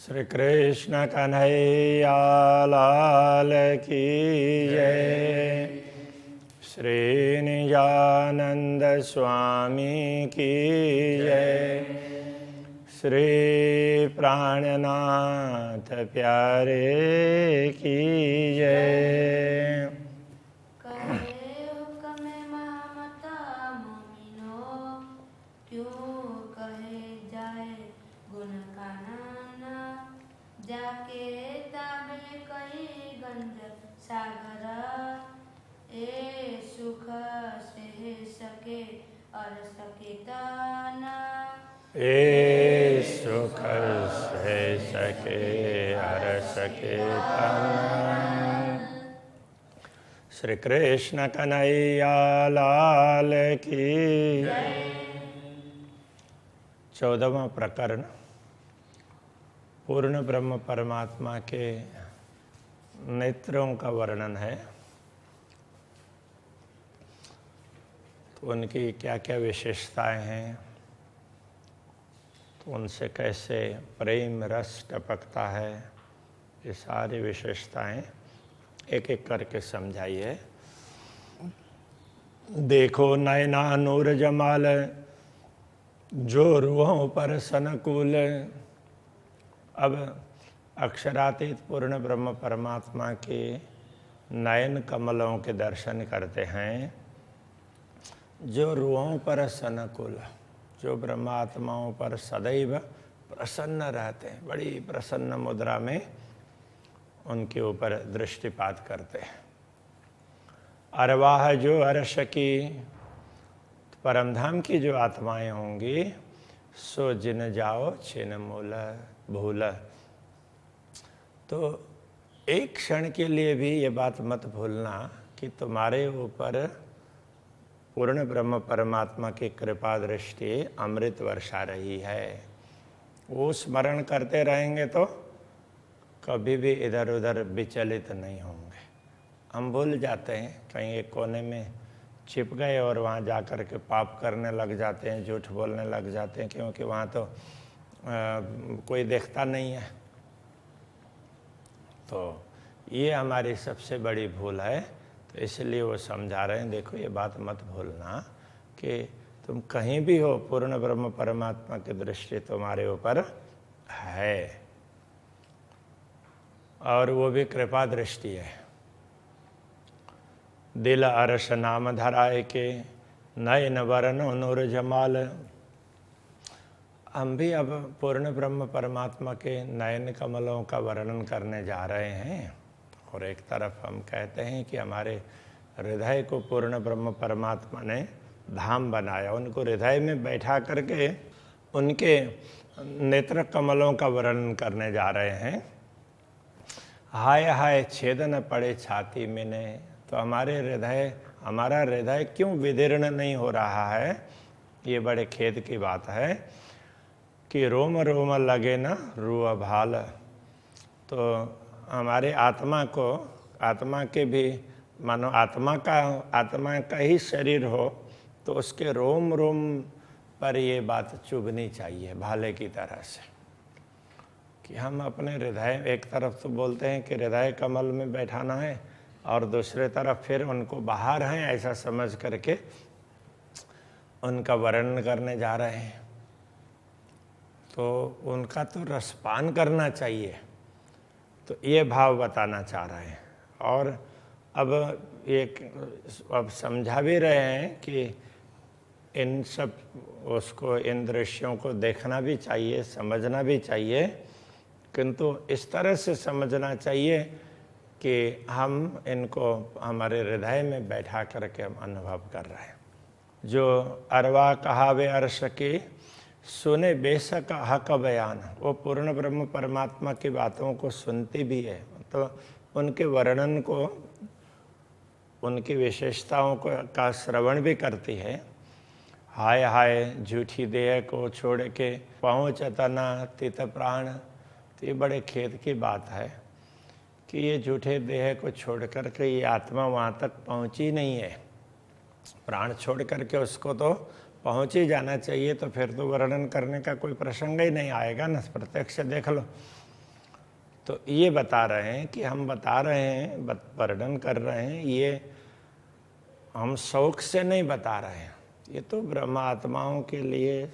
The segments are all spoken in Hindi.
श्री कृष्ण कन्हैया लाल की जय। श्री निजानंद स्वामी की जय। श्री प्राणनाथ प्यारे की जय। जाके ताबे कई गंज सागर ए सुख से सके और सके ताना ए सुख से सके हर सके ताना। श्री कृष्ण कन्हैया लाल की। 14वां प्रकरण पूर्ण ब्रह्म परमात्मा के नेत्रों का वर्णन है। तो उनकी क्या क्या विशेषताएं हैं, तो उनसे कैसे प्रेम रस टपकता है, ये सारी विशेषताएं एक एक करके समझाइए। देखो नैना नूर जमाल, जो रूहों पर सनकूल। अब अक्षरातीत पूर्ण ब्रह्म परमात्मा के नयन कमलों के दर्शन करते हैं, जो रूहों पर सनकुल, जो ब्रह्मात्माओं पर सदैव प्रसन्न रहते हैं, बड़ी प्रसन्न मुद्रा में उनके ऊपर दृष्टिपात करते हैं। अरवाह जो अर्श की, परमधाम की जो आत्माएं होंगी, सो जिन जाओ छिन मूल भूल। तो एक क्षण के लिए भी ये बात मत भूलना कि तुम्हारे ऊपर पूर्ण ब्रह्म परमात्मा की कृपा दृष्टि अमृत वर्षा रही है। वो स्मरण करते रहेंगे तो कभी भी इधर उधर विचलित नहीं होंगे। हम भूल जाते हैं, कहीं एक कोने में छिप गए और वहाँ जाकर के पाप करने लग जाते हैं, झूठ बोलने लग जाते हैं, क्योंकि वहाँ तो कोई देखता नहीं है। तो ये हमारी सबसे बड़ी भूल है। तो इसलिए वो समझा रहे हैं, देखो ये बात मत भूलना कि तुम कहीं भी हो, पूर्ण ब्रह्म परमात्मा की दृष्टि तुम्हारे ऊपर है, और वो भी कृपा दृष्टि है। दिल अरश नाम धराए के, नयन वरण नूर जमाल। हम भी अब पूर्ण ब्रह्म परमात्मा के नयन कमलों का वर्णन करने जा रहे हैं। और एक तरफ हम कहते हैं कि हमारे हृदय को पूर्ण ब्रह्म परमात्मा ने धाम बनाया, उनको हृदय में बैठा करके उनके नेत्र कमलों का वर्णन करने जा रहे हैं। हाय हाय छेदन पड़े छाती में ने। तो हमारा हृदय क्यों विदीर्ण नहीं हो रहा है, ये बड़े खेद की बात है कि रोम रोम लगे ना रूह भाल। तो हमारे आत्मा के भी मानो आत्मा का ही शरीर हो, तो उसके रोम रोम पर ये बात चुभनी चाहिए भाले की तरह से, कि हम अपने हृदय, एक तरफ तो बोलते हैं कि हृदय कमल में बैठाना है, और दूसरे तरफ फिर उनको बाहर हैं ऐसा समझ करके उनका वर्णन करने जा रहे हैं। तो उनका तो रसपान करना चाहिए, तो ये भाव बताना चाह रहे हैं। और अब समझा भी रहे हैं कि इन दृश्यों को देखना भी चाहिए, समझना भी चाहिए, किंतु इस तरह से समझना चाहिए कि हम इनको हमारे हृदय में बैठा करके हम अनुभव कर रहे हैं। जो अरवा कहावे अर्श की, सुने बेशक हक बयान। वो पूर्ण ब्रह्म परमात्मा की बातों को सुनती भी है, तो उनके वर्णन को, उनकी विशेषताओं को का श्रवण भी करती है। हाय हाय झूठी देह को छोड़ के पहुँच तना तित प्राण। तो ये बड़े खेद की बात है कि ये झूठे देह को छोड़ कर के ये आत्मा वहाँ तक पहुँची नहीं है। प्राण छोड़ करके उसको तो पहुँच ही जाना चाहिए, तो फिर तो वर्णन करने का कोई प्रसंग ही नहीं आएगा ना। प्रत्यक्ष देख लो तो ये बता रहे हैं कि हम बता रहे हैं, वर्णन कर रहे हैं, ये हम शौक से नहीं बता रहे हैं, ये तो ब्रह्म आत्माओं के लिए,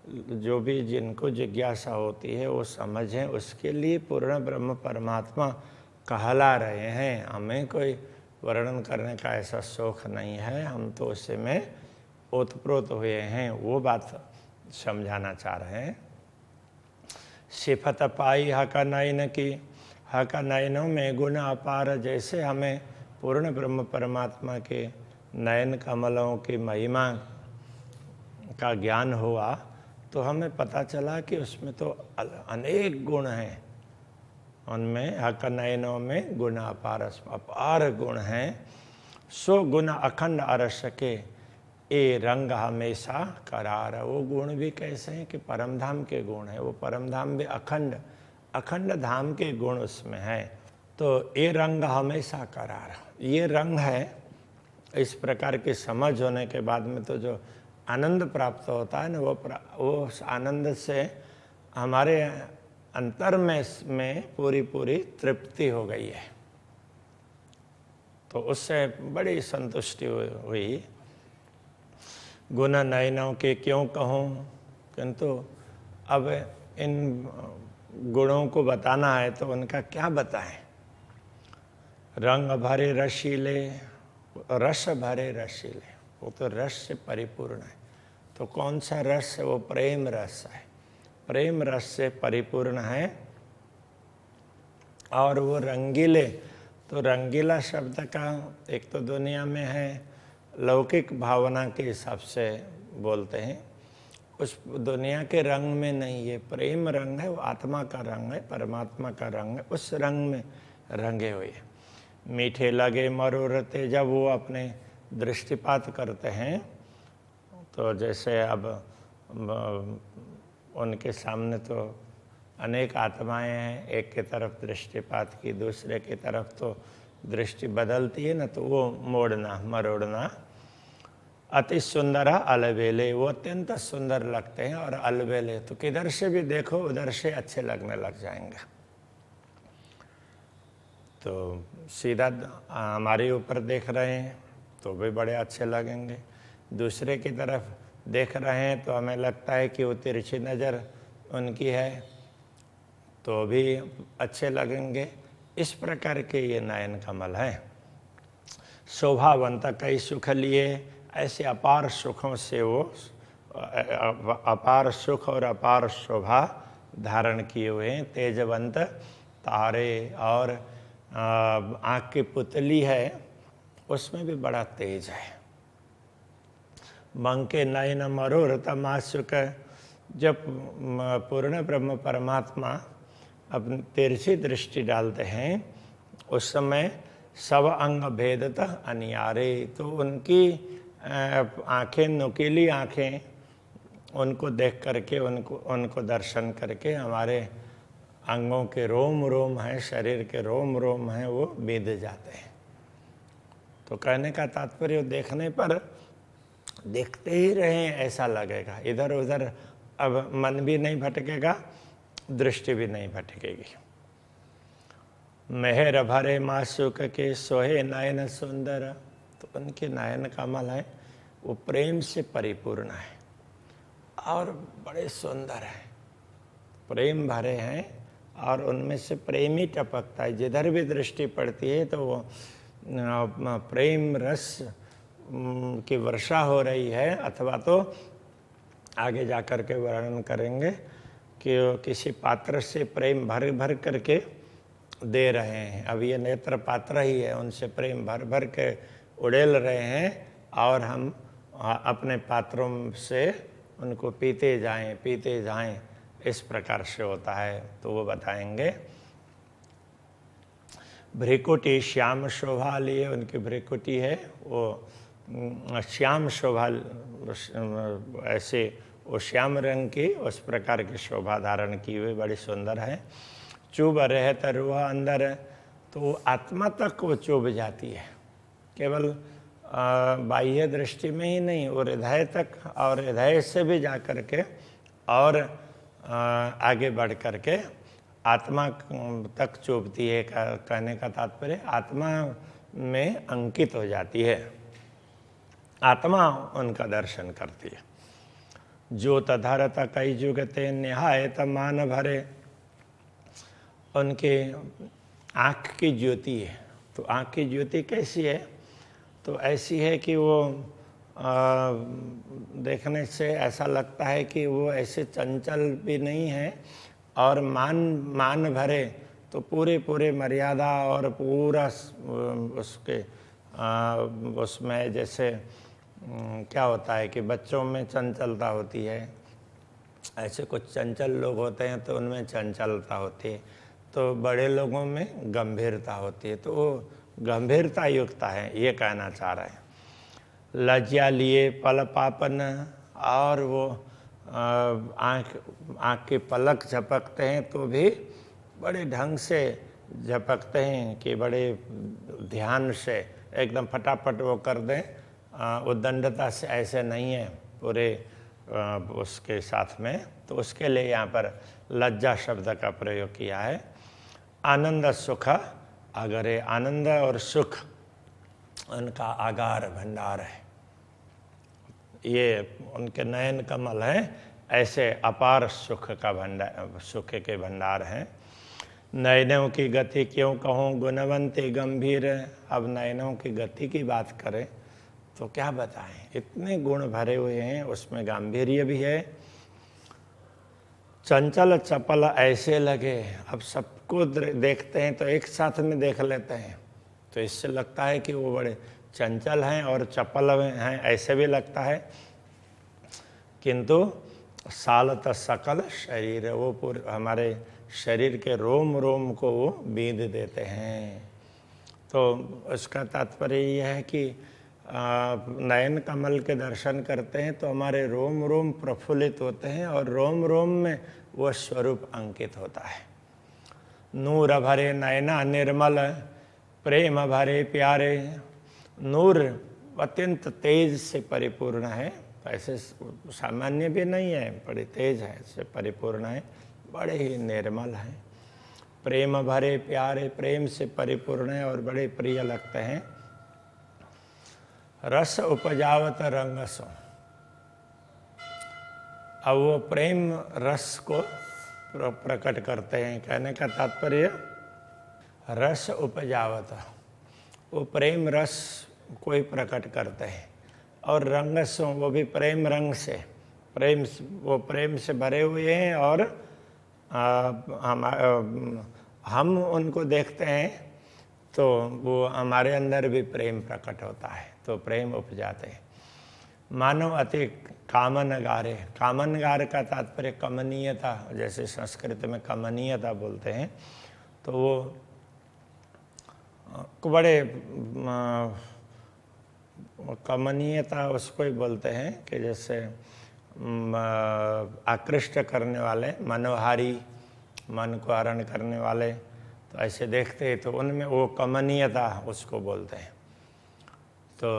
जो भी जिनको जिज्ञासा होती है वो समझें, उसके लिए पूर्ण ब्रह्म परमात्मा कहला रहे हैं। हमें कोई वर्णन करने का ऐसा शौक नहीं है, हम तो उसे में ओतप्रोत हुए हैं, वो बात समझाना चाह रहे हैं। सिफत पाई हका नयन की, हका नयनों में गुण अपार। जैसे हमें पूर्ण ब्रह्म परमात्मा के नयन कमलों की महिमा का ज्ञान हुआ तो हमें पता चला कि उसमें तो अनेक गुण हैं, उनमें हक नयनों में गुण अपार गुण हैं। सो गुण अखंड अरस के ए रंग हमेशा करार। वो गुण भी कैसे हैं कि परम धाम के गुण हैं, वो परम धाम भी अखंड धाम के गुण उसमें हैं। तो ये रंग हमेशा करार, ये रंग है। इस प्रकार की समझ होने के बाद में तो जो आनंद प्राप्त होता है ना, वो आनंद से हमारे अंतर में पूरी तृप्ति हो गई है, तो उससे बड़ी संतुष्टि हुई। गुण नयनों के क्यों कहूँ, किंतु अब इन गुणों को बताना है तो उनका क्या बताएं। रंग भरे रसीले, रस भरे रसीले, वो तो रस से परिपूर्ण है। तो कौन सा रस है, वो प्रेम रस है, प्रेम रस से परिपूर्ण है। और वो रंगीले, तो रंगीला शब्द का एक तो दुनिया में है लौकिक भावना के हिसाब से बोलते हैं, उस दुनिया के रंग में नहीं, ये प्रेम रंग है, वो आत्मा का रंग है, परमात्मा का रंग है, उस रंग में रंगे हुए। मीठे लगे मरोरते, जब वो अपने दृष्टिपात करते हैं तो जैसे अब उनके सामने तो अनेक आत्माएं हैं, एक की तरफ दृष्टिपात की, दूसरे की तरफ तो दृष्टि बदलती है ना, तो वो मोड़ना मरोड़ना। अति सुंदर अलबेले, वो अत्यंत सुंदर लगते हैं, और अलबेले तो किधर से भी देखो उधर से अच्छे लगने लग जाएंगे। तो सीधा हमारे ऊपर देख रहे हैं तो भी बड़े अच्छे लगेंगे, दूसरे की तरफ देख रहे हैं तो हमें लगता है कि वो तिरछी नज़र उनकी है तो भी अच्छे लगेंगे। इस प्रकार के ये नयन कमल हैं। शोभावंत कई सुख लिए, ऐसे अपार सुखों से वो अपार सुख और अपार शोभा धारण किए हुए हैं। तेजवंत तारे, और आँख की पुतली है उसमें भी बड़ा तेज है। मंके नयन मरोर तमाशुक, जब पूर्ण ब्रह्म परमात्मा अपनी तिरछी दृष्टि डालते हैं उस समय सब अंग भेदतः अनियारे, तो उनकी आँखें, नुकीली आँखें, उनको देख करके, उनको दर्शन करके हमारे अंगों के रोम रोम हैं, शरीर के रोम रोम हैं, वो बेध जाते हैं। तो कहने का तात्पर्य देखने पर देखते ही रहें ऐसा लगेगा, इधर उधर अब मन भी नहीं भटकेगा, दृष्टि भी नहीं भटकेगी। मेहर भरे मासूक के सोहे नयन सुंदर, तो उनके नयन कमल है वो प्रेम से परिपूर्ण है और बड़े सुंदर हैं, प्रेम भरे हैं और उनमें से प्रेम ही टपकता है। जिधर भी दृष्टि पड़ती है तो वो प्रेम रस की वर्षा हो रही है, अथवा तो आगे जा कर के वर्णन करेंगे कि किसी पात्र से प्रेम भर भर करके दे रहे हैं। अब ये नेत्र पात्र ही है, उनसे प्रेम भर भर के उड़ेल रहे हैं और हम अपने पात्रों से उनको पीते जाएं, इस प्रकार से होता है। तो वो बताएंगे। भ्रिकुटी श्याम शोभा लिए, उनकी भ्रिकुटी है वो श्याम शोभा, ऐसे वो श्याम रंग की उस प्रकार की शोभा धारण की हुई बड़ी सुंदर है। चुभ रहता रूह अंदर, तो आत्मा तक वो चुभ जाती है, केवल बाह्य दृष्टि में ही नहीं, वो हृदय तक, और हृदय से भी जा कर के और आगे बढ़ कर के आत्मा तक चुभती है। कहने का तात्पर्य आत्मा में अंकित हो जाती है, आत्मा उनका दर्शन करती है। जो तधारत कई जुगते निहायत मान भरे, उनके आँख की ज्योति है। तो आँख की ज्योति कैसी है? तो ऐसी है कि वो देखने से ऐसा लगता है कि वो ऐसे चंचल भी नहीं है, और मान भरे तो पूरे मर्यादा और पूरा उसके उसमें जैसे क्या होता है कि बच्चों में चंचलता होती है, ऐसे कुछ चंचल लोग होते हैं तो उनमें चंचलता होती है, तो बड़े लोगों में गंभीरता होती है, तो वो गंभीरता युक्त है, ये कहना चाह रहे हैं। लज्जा लिए पल पापन, और वो आँख के पलक झपकते हैं तो भी बड़े ढंग से झपकते हैं कि बड़े ध्यान से एकदम फटाफट वो कर दें, उद्दंडता से ऐसे नहीं है पूरे उसके साथ में। तो उसके लिए यहाँ पर लज्जा शब्द का प्रयोग किया है। आनंद सुख अगरे, आनंद और सुख उनका आगार भंडार है, ये उनके नयन कमल हैं, ऐसे अपार सुख का भंडार, सुख के भंडार हैं। नयनों की गति क्यों कहूँ गुणवंती गंभीर। अब नयनों की गति की बात करें तो क्या बताएं, इतने गुण भरे हुए हैं, उसमें गांधीर्य भी है। चंचल चपल ऐसे लगे, अब सबको देखते हैं तो एक साथ में देख लेते हैं, तो इससे लगता है कि वो बड़े चंचल हैं और चपल हैं, ऐसे भी लगता है। किंतु सालत सकल शरीर, वो पूरे हमारे शरीर के रोम रोम को वो बींध देते हैं। तो उसका तात्पर्य यह है कि नयन कमल के दर्शन करते हैं तो हमारे रोम रोम प्रफुल्लित होते हैं, और रोम रोम में वो स्वरूप अंकित होता है। नूर भरे नयना निर्मल, प्रेम भरे प्यारे। नूर अत्यंत तेज से परिपूर्ण है, ऐसे सामान्य भी नहीं है, बड़े तेज है, से परिपूर्ण है, बड़े ही निर्मल हैं। प्रेम भरे प्यारे, प्रेम से परिपूर्ण है और बड़े प्रिय लगते हैं। रस उपजावत रंगसो, अब वो प्रेम रस को प्रकट करते हैं। कहने का तात्पर्य रस उपजावत, वो प्रेम रस को ही प्रकट करते हैं, और रंगसो वो भी प्रेम रंग से, वो प्रेम से भरे हुए हैं, और हम उनको देखते हैं तो वो हमारे अंदर भी प्रेम प्रकट होता है, तो प्रेम उपजाते हैं। मानव अति कामनगारे, कामनगार का तात्पर्य कमनीयता, जैसे संस्कृत में कमनीयता बोलते हैं, तो वो बड़े कमनीयता उसको ही बोलते हैं कि जैसे आकृष्ट करने वाले, मनोहारी, मन को हरण करने वाले, तो ऐसे देखते हैं तो उनमें वो कमनीयता उसको बोलते हैं। तो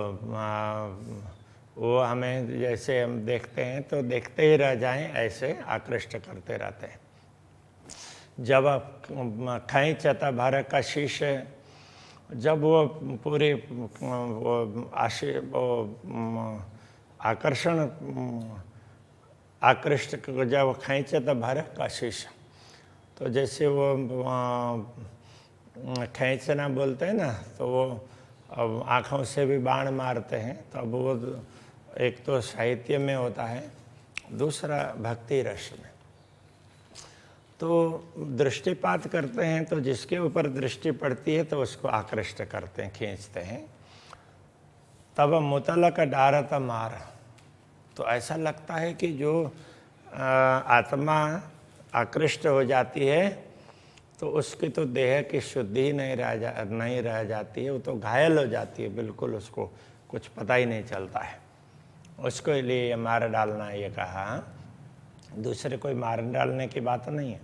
वो हमें जैसे हम देखते हैं तो देखते ही रह जाएं, ऐसे आकृष्ट करते रहते हैं। जब खैंचता भर कशिश, जब वो पूरे वो आकर्षण आकृष्ट जब खैंचत भर कशिश, तो जैसे वो खींचना बोलते हैं ना, तो वो अब आँखों से भी बाण मारते हैं, तो अब वो एक तो साहित्य में होता है, दूसरा भक्ति रस में। तो दृष्टिपात करते हैं तो जिसके ऊपर दृष्टि पड़ती है तो उसको आकृष्ट करते हैं, खींचते हैं। तब मुतलक डारत मार, तो ऐसा लगता है कि जो आत्मा आकृष्ट हो जाती है तो उसकी तो देह की शुद्धि नहीं रह जाती है, वो तो घायल हो जाती है, बिल्कुल उसको कुछ पता ही नहीं चलता है। उसको लिए मार डालना ये कहा, दूसरे कोई मार डालने की बात नहीं है।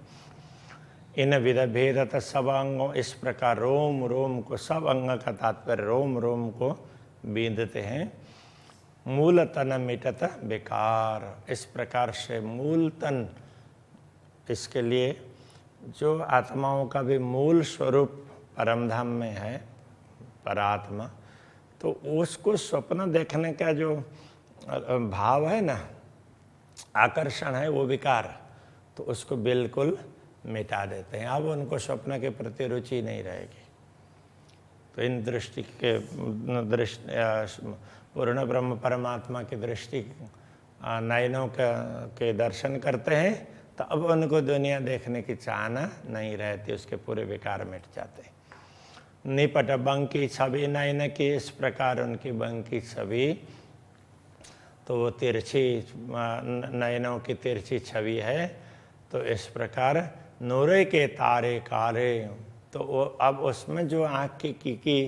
इन विध भेदत सब अंगों, इस प्रकार रोम रोम को, सब अंग का तात्पर्य रोम रोम को बींधते हैं। मूल तन मिटत बेकार, इस प्रकार से मूल तन, इसके लिए जो आत्माओं का भी मूल स्वरूप परमधाम में है, परात्मा, तो उसको स्वप्न देखने का जो भाव है ना, आकर्षण है, वो विकार, तो उसको बिल्कुल मिटा देते हैं। अब उनको स्वप्न के प्रति रुचि नहीं रहेगी। तो इन दृष्टि के पूर्ण ब्रह्म परमात्मा की दृष्टि नयनों के दर्शन करते हैं, तो अब उनको दुनिया देखने की चाहना नहीं रहती, उसके पूरे विकार मिट जाते हैं। निपट बंकी छवि नयन की, इस प्रकार उनकी बंकी छवि, तो वो तिरछी नयनों की तिरछी छवि है। तो इस प्रकार नूरे के तारे कारे, तो वो अब उसमें जो आँख की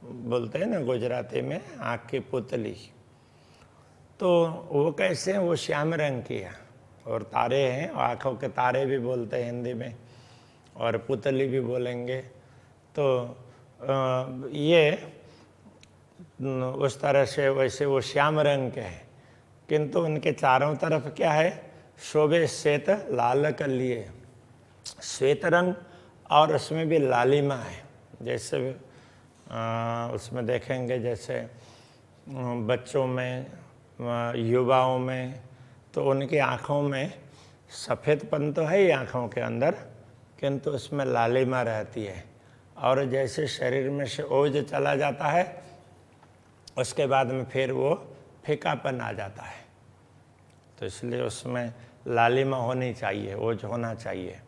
बोलते हैं ना गुजराती में, आँख की पुतली, तो वो कैसे हैं, वो श्याम रंग की है, और तारे हैं, आँखों के तारे भी बोलते हैं हिंदी में, और पुतली भी बोलेंगे। तो ये उस तरह से वैसे वो श्याम रंग के हैं, किंतु उनके चारों तरफ क्या है, शोभे श्वेत लाल कलिए, श्वेत रंग, और उसमें भी लालिमा है। जैसे उसमें देखेंगे जैसे बच्चों में, युवाओं में, तो उनकी आँखों में सफ़ेदपन तो है ही आँखों के अंदर, किंतु उसमें लालिमा रहती है। और जैसे शरीर में से ओज चला जाता है, उसके बाद में फिर वो फीकापन आ जाता है। तो इसलिए उसमें लालिमा होनी चाहिए, ओज होना चाहिए।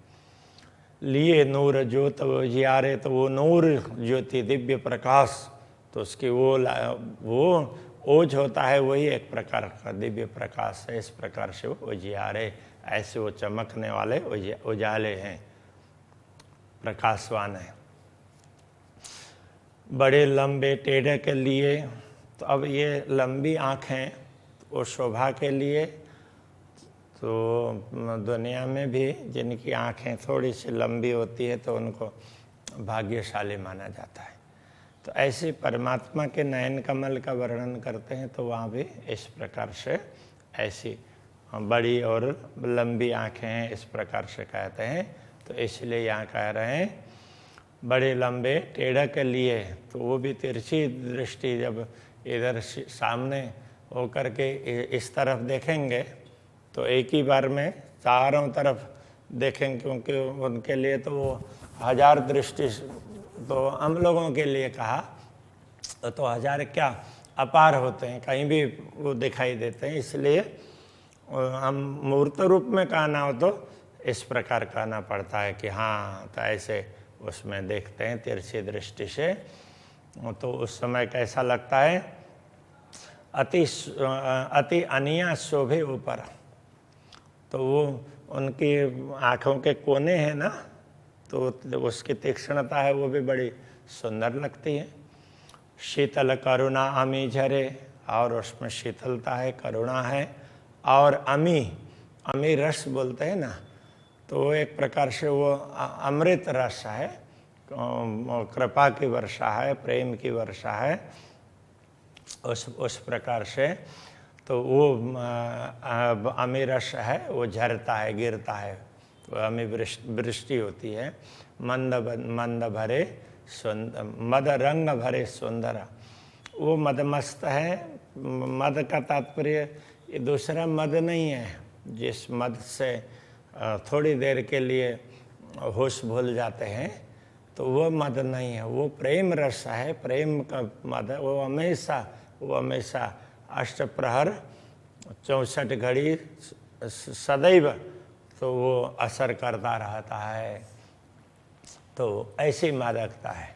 लिए नूर ज्योत उजियारे, तो वो नूर ज्योति दिव्य प्रकाश, तो उसकी वो ओज होता है, वही एक प्रकार का दिव्य प्रकाश है। इस प्रकार से वो उजियारे, ऐसे वो चमकने वाले उजाले हैं, प्रकाशवान है। बड़े लंबे टेढ़े के लिए, तो अब ये लंबी आँखें वो शोभा के लिए, तो दुनिया में भी जिनकी आँखें थोड़ी सी लंबी होती है तो उनको भाग्यशाली माना जाता है। तो ऐसे परमात्मा के नयन कमल का वर्णन करते हैं, तो वहाँ भी इस प्रकार से ऐसी बड़ी और लंबी आँखें हैं, इस प्रकार से कहते हैं। तो इसलिए यहाँ कह रहे हैं बड़े लंबे टेढ़े के लिए, तो वो भी तिरछी दृष्टि, जब इधर सामने होकर के इस तरफ देखेंगे तो एक ही बार में चारों तरफ देखेंगे, क्योंकि उनके लिए तो वो 1000 दृष्टि, तो हम लोगों के लिए कहा तो 1000 क्या अपार होते हैं, कहीं भी वो दिखाई देते हैं। इसलिए हम मूर्त रूप में कहना हो तो इस प्रकार कहना पड़ता है कि हाँ, तो ऐसे उसमें देखते हैं तिरछी दृष्टि से। तो उस समय कैसा लगता है, अति अनिया शोभे ऊपर, तो वो उनकी आँखों के कोने हैं ना, तो उसकी तीक्ष्णता है, वो भी बड़ी सुंदर लगती है। शीतल करुणा अमी झरे, और उसमें शीतलता है, करुणा है, और अमी रस बोलते हैं ना, तो वो एक प्रकार से वो अमृत रस है, कृपा की वर्षा है, प्रेम की वर्षा है, उस प्रकार से। तो वो अमी रस है, वो झरता है, गिरता है, तो अमी वृष्टि होती है। मंद भरे सुंदर, मद रंग भरे सुंदर, वो मदमस्त है। मद का तात्पर्य ये दूसरा मद नहीं है, जिस मद से थोड़ी देर के लिए होश भूल जाते हैं, तो वो मद नहीं है, वो प्रेम रस है, प्रेम का मद है। वो हमेशा अष्टप्रहर 64 घड़ी सदैव तो वो असर करता रहता है, तो ऐसी मादकता है।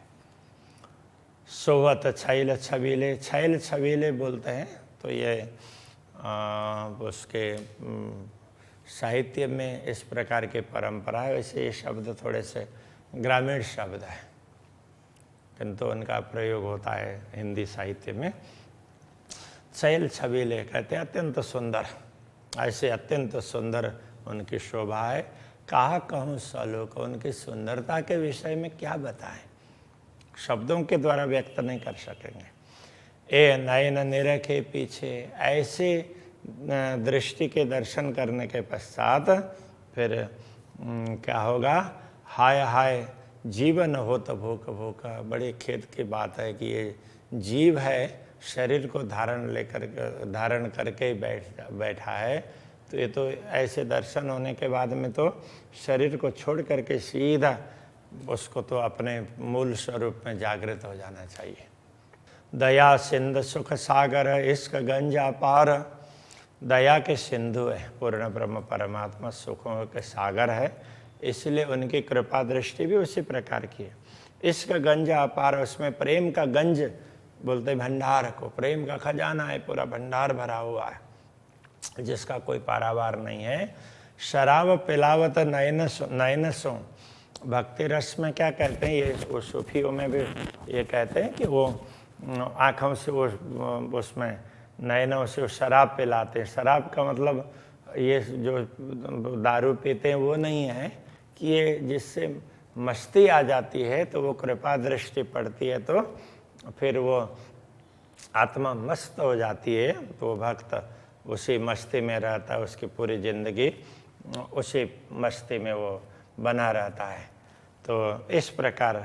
सोवत छैल छबीले, छैल छबीले बोलते हैं, तो ये उसके साहित्य में इस प्रकार की परंपरा है। वैसे ये शब्द थोड़े से ग्रामीण शब्द है, किंतु उनका प्रयोग होता है हिंदी साहित्य में। छैल छबीले कहते हैं अत्यंत सुंदर, ऐसे अत्यंत सुंदर उनकी शोभा है। कहा कहूँ सलोक, उनकी सुंदरता के विषय में क्या बताएं, शब्दों के द्वारा व्यक्त नहीं कर सकेंगे। ए नयन निरखे पीछे, ऐसे दृष्टि के दर्शन करने के पश्चात फिर क्या होगा, हाय हाय जीवन हो तो भूख भूखा। बड़े खेद की बात है कि ये जीव है, शरीर को धारण करके ही बैठा है। तो ये तो ऐसे दर्शन होने के बाद में तो शरीर को छोड़ करके सीधा उसको तो अपने मूल स्वरूप में जागृत हो जाना चाहिए। दया सिंधु सुख सागर इश्क गंज अपार। दया के सिंधु है पूर्ण ब्रह्म परमात्मा, सुखों के सागर है, इसलिए उनकी कृपा दृष्टि भी उसी प्रकार की है। इश्क गंज अपार, उसमें प्रेम का गंज बोलते भंडार को, प्रेम का खजाना है, पूरा भंडार भरा हुआ है जिसका कोई पारावार नहीं है। शराब पिलावत नयन सो, भक्ति रस में क्या कहते हैं, ये वो सूफियों में भी ये कहते हैं कि वो आँखों से वो उसमें नयनों से शराब पिलाते हैं। शराब का मतलब ये जो दारू पीते हैं वो नहीं है कि ये जिससे मस्ती आ जाती है तो वो कृपा दृष्टि पड़ती है तो फिर वो आत्मा मस्त हो जाती है, तो वो भक्त उसी मस्ती में रहता है, उसकी पूरी ज़िंदगी उसी मस्ती में वो बना रहता है। तो इस प्रकार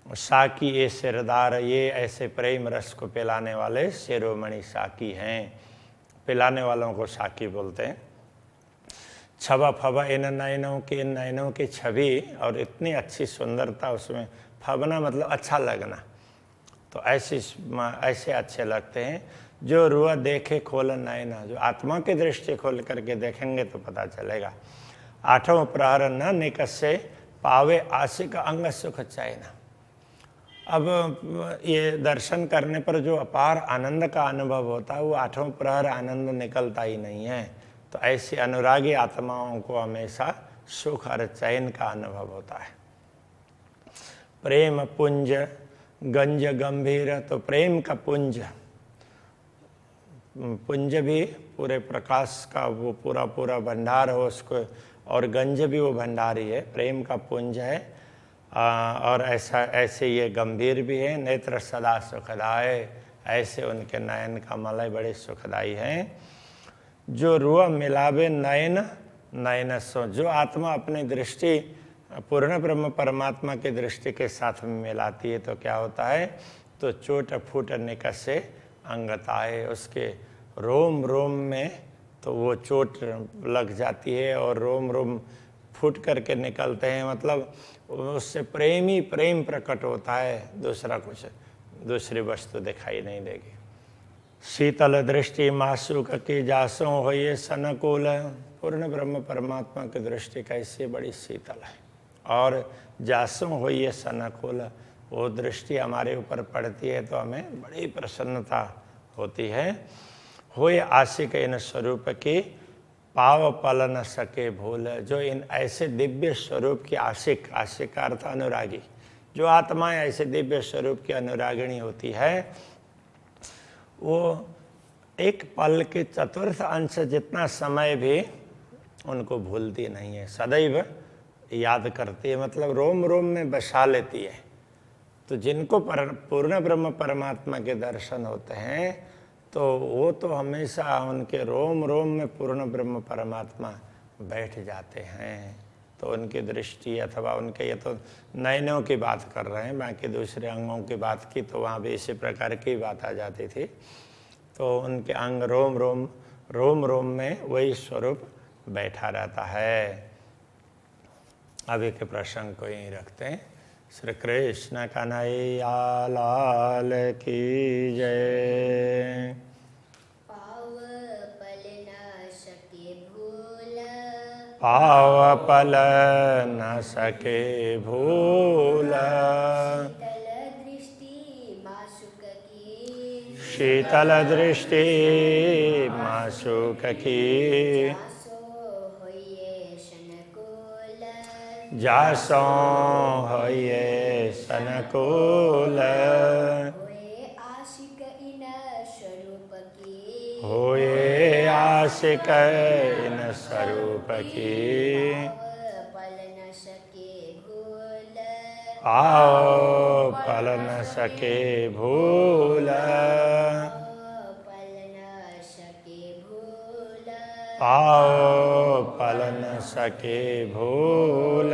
साकी ये सिरदार, ये ऐसे प्रेम रस को पिलाने वाले शिरोमणि साकी हैं, पिलाने वालों को साकी बोलते हैं। छबा फबा इन नयनों की छवि और इतनी अच्छी सुंदरता उसमें, फबना मतलब अच्छा लगना, तो ऐसे अच्छे लगते हैं। जो रुआ देखे खोल नयना, जो आत्मा की दृष्टि खोल करके देखेंगे तो पता चलेगा। आठों प्रहर न निकसे पावे आशिक अंग सुख चैन। अब ये दर्शन करने पर जो अपार आनंद का अनुभव होता है वो आठों प्रहर आनंद निकलता ही नहीं है। तो ऐसी अनुरागी आत्माओं को हमेशा सुख और चैन का अनुभव होता है। प्रेम पुंज गंज गंभीर, तो प्रेम का पुंज भी पूरे प्रकाश का वो पूरा भंडार हो उसको, और गंज भी वो भंडार ही है, प्रेम का पुंज है। और ऐसे ये गंभीर भी है। नेत्र सदा सुखदाय, ऐसे उनके नयन कमल बड़े सुखदाई हैं। जो रुआ मिलावे नयन सो, जो आत्मा अपनी दृष्टि पूर्ण ब्रह्म परमात्मा की दृष्टि के साथ में मिलाती है तो क्या होता है, तो चोट फूट निकसे अंगताए, उसके रोम रोम में तो वो चोट लग जाती है और रोम रोम फूट करके निकलते हैं, मतलब उससे प्रेम प्रकट होता है, दूसरी वस्तु दिखाई नहीं देगी। शीतल दृष्टि मासूक की जासों हो ये सनकुल, पूर्ण ब्रह्म परमात्मा की दृष्टि कैसी बड़ी शीतल है, और जासों हो ये सनकुल, वो दृष्टि हमारे ऊपर पड़ती है तो हमें बड़ी प्रसन्नता होती है। होए आशिक इन स्वरूप की पाव पल न सके भूल, जो इन ऐसे दिव्य स्वरूप की आशिक का अर्थ अनुरागी, जो आत्माएं ऐसे दिव्य स्वरूप की अनुरागिणी होती है वो एक पल के चतुर्थ अंश जितना समय भी उनको भूलती नहीं है, सदैव याद करती है, मतलब रोम रोम में बसा लेती है। तो जिनको पूर्ण ब्रह्म परमात्मा के दर्शन होते हैं तो वो तो हमेशा उनके रोम रोम में पूर्ण ब्रह्म परमात्मा बैठ जाते हैं। तो उनकी दृष्टि अथवा उनके, ये तो नयनों की बात कर रहे हैं, बाकी दूसरे अंगों की बात की तो वहाँ भी इसी प्रकार की बात आ जाती थी। तो उनके अंग रोम रोम में वही स्वरूप बैठा रहता है। अभी के प्रसंग को यहीं रखते हैं। श्री कृष्ण कन्हैया लाल की जय। पाव पल न सके भूल, शीतल दृष्टि माशुक की, जासों होइए सनकुल, होए आशिक इन स्वरूप की, आओ पल न सके भूल। पाओ पल न सके भूल।